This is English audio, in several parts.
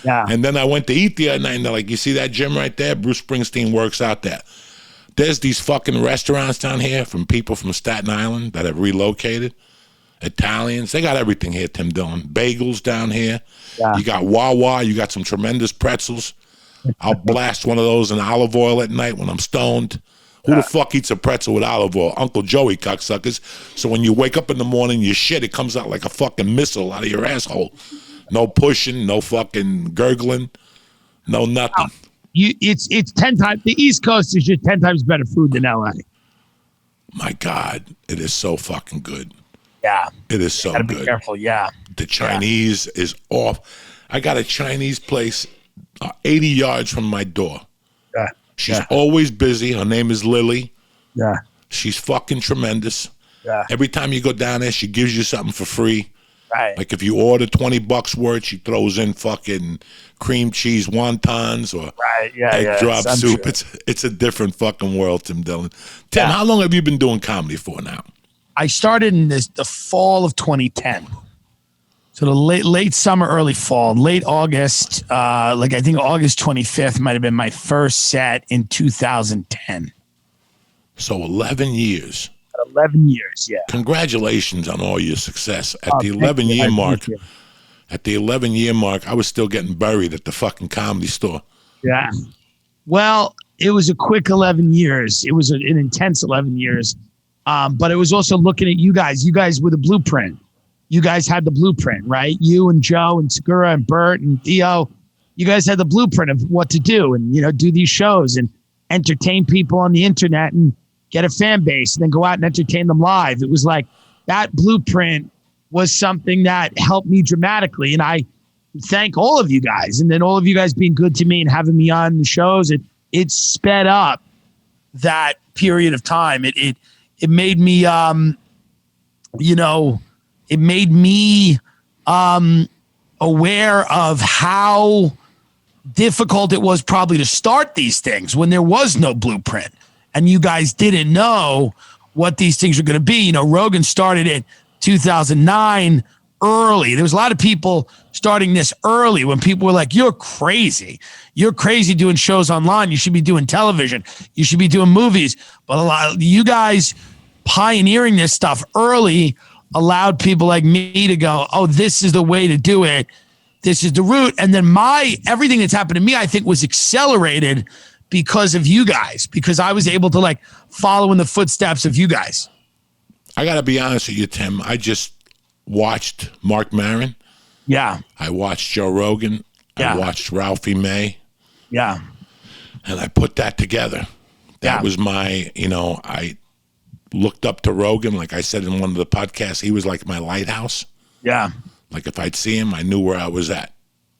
Yeah. And then I went to eat the other night, and they're like, you see that gym right there? Bruce Springsteen works out there. There's these fucking restaurants down here from people from Staten Island that have relocated. Italians, they got everything here, Tim Dillon. Bagels down here. Yeah. You got Wawa, you got some tremendous pretzels. I'll blast one of those in olive oil at night when I'm stoned. Who the fuck eats a pretzel with olive oil? Uncle Joey, cocksuckers. So when you wake up in the morning, your shit, it comes out like a fucking missile out of your asshole. No pushing, no fucking gurgling, no nothing. It's 10 times. The East Coast is just 10 times better food than LA. My God, it is so fucking good. Yeah. It is so Gotta good. be careful, yeah. The Chinese is off. I got a Chinese place 80 yards from my door. Yeah. She's always busy. Her name is Lily. Yeah. She's fucking tremendous. Yeah. Every time you go down there, she gives you something for free. Right. Like if you order $20 worth, she throws in fucking cream cheese wontons or egg drop soup. Sure. It's a different fucking world, Tim Dillon. Tim, how long have you been doing comedy for now? I started in the fall of 2010. So the late summer, early fall, late August, I think August 25th might have been my first set in 2010. So 11 years. 11 years, yeah. Congratulations on all your success. At the 11-year mark, I was still getting buried at the fucking Comedy Store. Yeah. Well, it was a quick 11 years. It was an intense 11 years. But it was also looking at you guys. You guys were the blueprint. You guys had the blueprint, right? You and Joe and Segura and Bert and Theo. You guys had the blueprint of what to do and, do these shows and entertain people on the internet and get a fan base and then go out and entertain them live. It was like that blueprint was something that helped me dramatically. And I thank all of you guys. And then all of you guys being good to me and having me on the shows. It sped up that period of time. It made me, it made me aware of how difficult it was probably to start these things when there was no blueprint and you guys didn't know what these things were going to be. Rogan started it 2009 early. There was a lot of people starting this early when people were like, you're crazy. You're crazy doing shows online. You should be doing television. You should be doing movies. But a lot of you guys pioneering this stuff early allowed people like me to go, oh, this is the way to do it. This is the route. And then everything that's happened to me, I think was accelerated because of you guys, because I was able to follow in the footsteps of you guys. I got to be honest with you, Tim. I just watched Mark Maron. Yeah. I watched Joe Rogan. Yeah. I watched Ralphie May. Yeah. And I put that together. That was my, I looked up to Rogan. Like I said in one of the podcasts, he was like my lighthouse. Yeah. Like if I'd see him, I knew where I was at.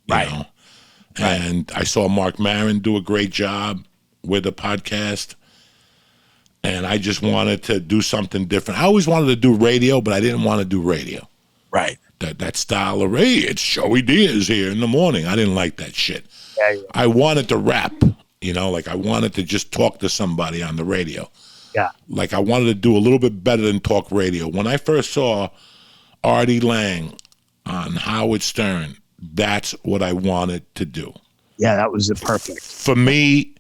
Right. Right. And I saw Mark Maron do a great job with the podcast. And I just wanted to do something different. I always wanted to do radio, but I didn't want to do radio. Right. That style of radio. It's Joey Diaz here in the morning. I didn't like that shit. Yeah. I wanted to rap, I wanted to just talk to somebody on the radio. Yeah. Like I wanted to do a little bit better than talk radio. When I first saw Artie Lang on Howard Stern, that's what I wanted to do. Yeah, that was perfect. For me,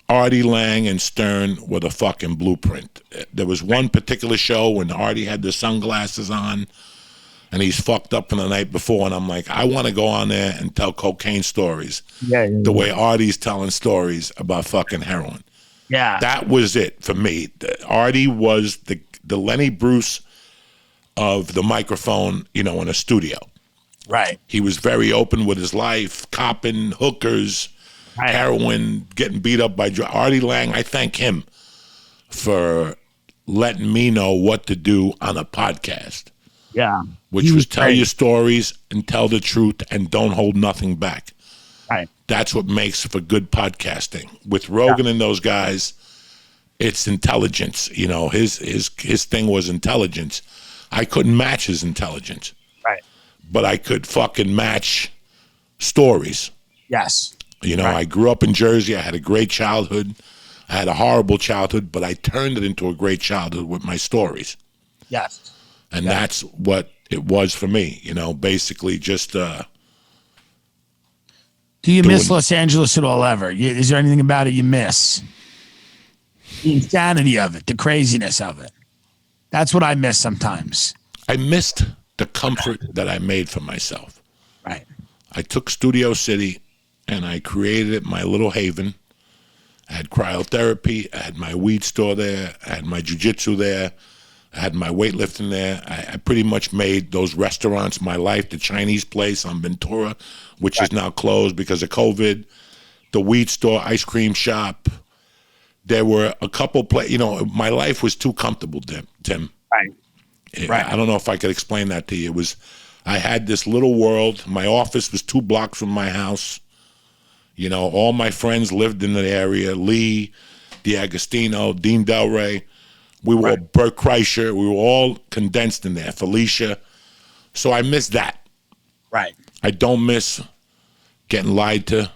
Artie Lang and Stern were the fucking blueprint. There was one particular show when Artie had the sunglasses on and he's fucked up from the night before, and I'm like, I want to go on there and tell cocaine stories the way Artie's telling stories about fucking heroin. Yeah. That was it for me. Artie was the Lenny Bruce of the microphone, in a studio. Right. He was very open with his life, copping, hookers, heroin, getting beat up by Artie Lang. I thank him for letting me know what to do on a podcast. Yeah. Which was tell your stories and tell the truth and don't hold nothing back. Right. That's what makes for good podcasting. With Rogan and those guys, it's intelligence. His thing was intelligence. I couldn't match his intelligence. Right. But I could fucking match stories. Yes. I grew up in Jersey. I had a great childhood. I had a horrible childhood, but I turned it into a great childhood with my stories. Yes. And that's what it was for me, basically just Do you miss Los Angeles at all ever? Is there anything about it you miss? The insanity of it, the craziness of it. That's what I miss sometimes. I missed the comfort that I made for myself. Right. I took Studio City and I created it my little haven. I had cryotherapy. I had my weed store there. I had my jiu-jitsu there. I had my weightlifting there. I pretty much made those restaurants my life. The Chinese place on Ventura, which is now closed because of COVID. The weed store, ice cream shop. There were a couple my life was too comfortable, Tim. Right. I don't know if I could explain that to you. I had this little world. My office was 2 blocks from my house. All my friends lived in the area. Lee, D'Agostino, Dean Del Rey. We were Bert Kreischer. We were all condensed in there. Felicia. So I miss that. Right. I don't miss getting lied to,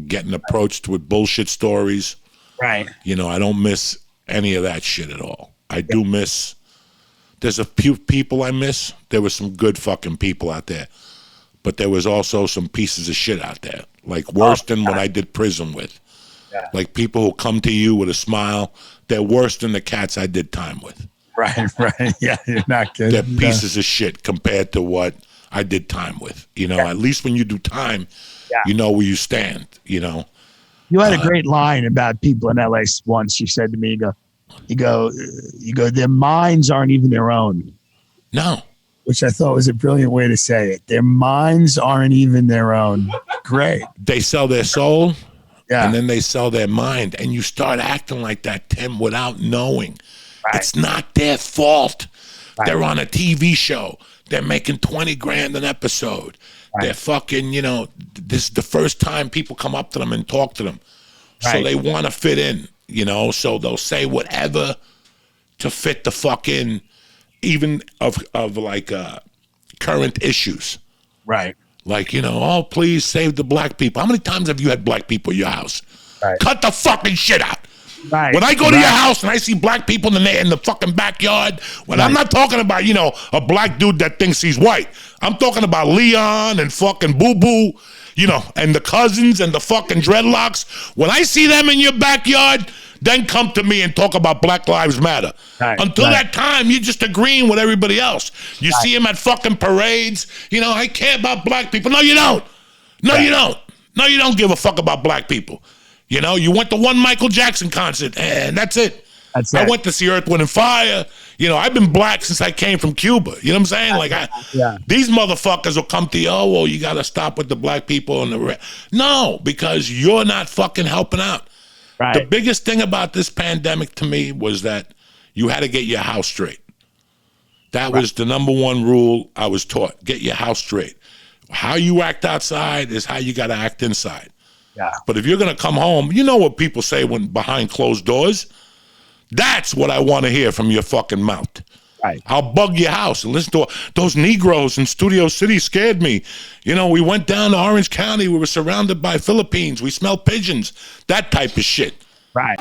getting approached with bullshit stories. Right. I don't miss any of that shit at all. I do miss. There's a few people I miss. There were some good fucking people out there. But there was also some pieces of shit out there. Like worse than what I did prison with. Yeah. Like people who come to you with a smile. They're worse than the cats I did time with. Right. Yeah, you're not kidding. They're pieces of shit compared to what I did time with. At least when you do time, you know where you stand, You had a great line about people in LA once. You said to me, you go, their minds aren't even their own. No. Which I thought was a brilliant way to say it. Their minds aren't even their own. Great. They sell their soul, and then they sell their mind. And you start acting like that, Tim, without knowing. Right. It's not their fault. Right. They're on a TV show. They're making $20,000 an episode. Right. They're fucking, this is the first time people come up to them and talk to them. Right. So they want to fit in, so they'll say whatever to fit the fucking, even of like current issues. Right. Like, oh, please save the black people. How many times have you had black people in your house? Right. Cut the fucking shit out. Right. When I go to your house and I see black people in the fucking backyard, I'm not talking about, a black dude that thinks he's white. I'm talking about Leon and fucking Boo Boo, and the cousins and the fucking dreadlocks. When I see them in your backyard, then come to me and talk about Black Lives Matter. Right. Until that time, you're just agreeing with everybody else. You see them at fucking parades. I care about black people. No, you don't. No, you don't. No, you don't give a fuck about black people. You went to one Michael Jackson concert, and that's it. I went to see Earth, Wind, and Fire. I've been black since I came from Cuba. You know what I'm saying? These motherfuckers will come to you, you got to stop with the black people and the No, because you're not fucking helping out. Right. The biggest thing about this pandemic to me was that you had to get your house straight. That was the number one rule I was taught. Get your house straight. How you act outside is how you got to act inside. Yeah. But if you're going to come home, you know what people say when behind closed doors? That's what I want to hear from your fucking mouth. Right. I'll bug your house and listen to those Negroes in Studio City scared me. We went down to Orange County. We were surrounded by Philippines. We smelled pigeons. That type of shit. Right.